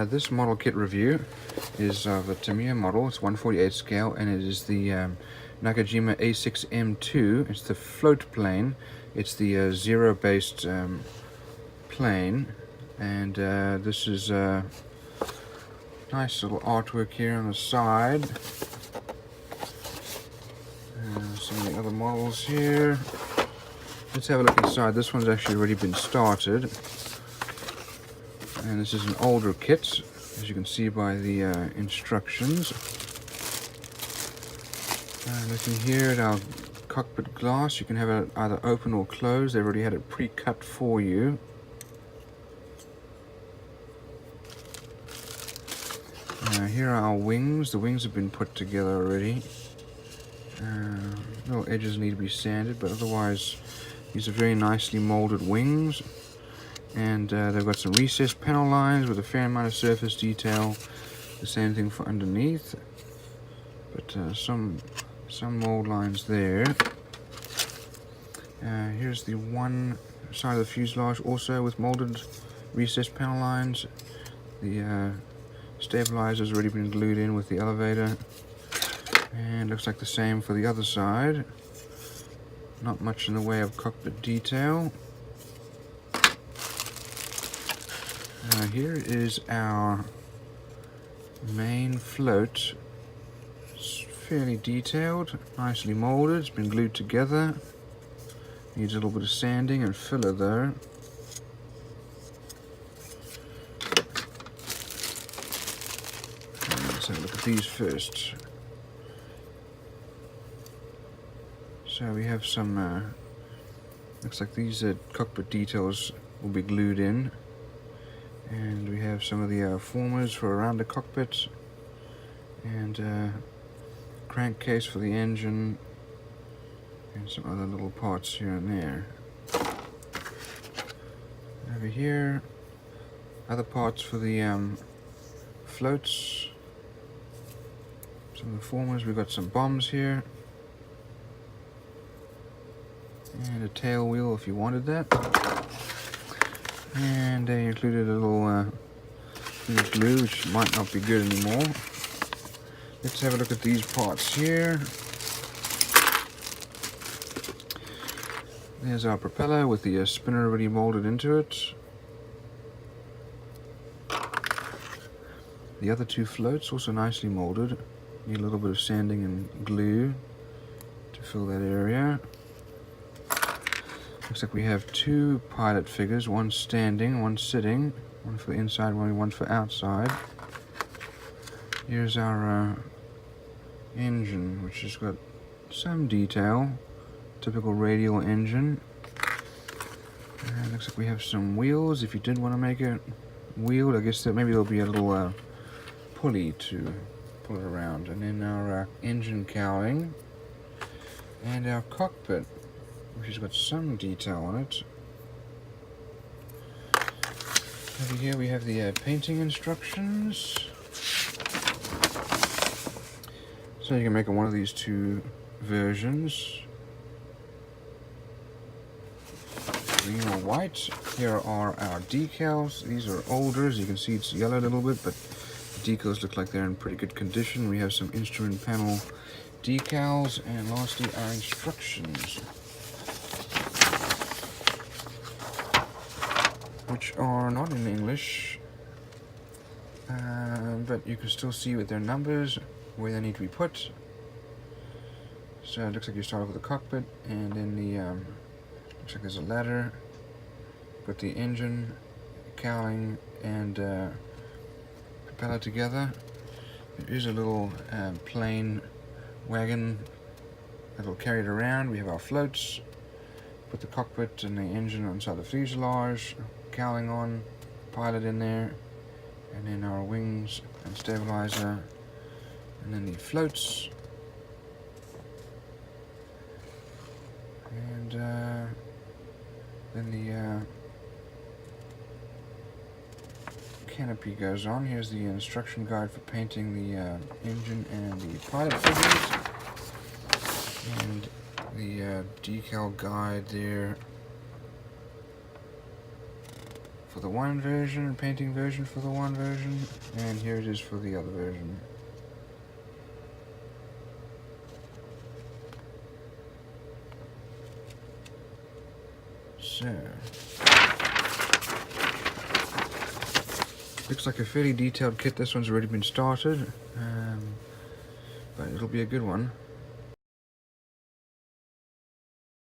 This model kit review is of a Tamiya model. It's 1/48 scale, and it is the Nakajima A6M2. It's the float plane. It's the zero-based plane, and this is nice little artwork here on the side. Some of the other models here. Let's have a look inside. This one's actually already been started. And this is an older kit, as you can see by the instructions. Looking here at our cockpit glass, you can have it either open or closed. They've already had it pre-cut for you. Here are our wings. The wings have been put together already. Little edges need to be sanded, but otherwise these are very nicely molded wings. And they've got some recessed panel lines with a fair amount of surface detail. The same thing for underneath, but some mold lines there. Here's the one side of the fuselage, also with molded recessed panel lines. The stabilizer's already been glued in with the elevator, and looks like the same for the other side. Not much in the way of cockpit detail. Here is our main float. It's fairly detailed, nicely molded. It's been glued together. Needs a little bit of sanding and filler though. Let's have a look at these first. So we have some, looks like these cockpit details will be glued in. And we have some of the formers for around the cockpit, and crankcase for the engine, and some other little parts here and there. Over here, other parts for the floats. Some of the formers. We've got some bombs here, and a tail wheel if you wanted that. And they included a little glue, which might not be good anymore. Let's have a look at these parts here. There's our propeller with the spinner already molded into it. The other two floats also nicely molded. Need a little bit of sanding and glue to fill that area. Looks like we have two pilot figures, one standing, one sitting, one for the inside, one for outside. Here's our engine, which has got some detail, typical radial engine. And looks like we have some wheels. If you did want to make it wheeled, I guess that maybe there'll be a little pulley to pull it around. And then our engine cowling and our cockpit, which has got some detail on it. Over here we have the painting instructions. So you can make one of these two versions, green or white. Here are our decals. These are older, as you can see it's yellow a little bit, but the decals look like they're in pretty good condition. We have some instrument panel decals, and lastly our instructions, which are not in English, but you can still see with their numbers where they need to be put. So it looks like you start off with the cockpit, and then the looks like there's a ladder. Put the engine, cowling, and propeller together. There is a little plane wagon that will carry it around. We have our floats. Put the cockpit and the engine inside the fuselage. Cowling on, pilot in there, and then our wings and stabilizer, and then the floats, and then the canopy goes on. Here's the instruction guide for painting the engine and the pilot figures, and the decal guide there for the one version, painting version for the one version, and here it is for the other version. So, looks like a fairly detailed kit. This one's already been started, but it'll be a good one.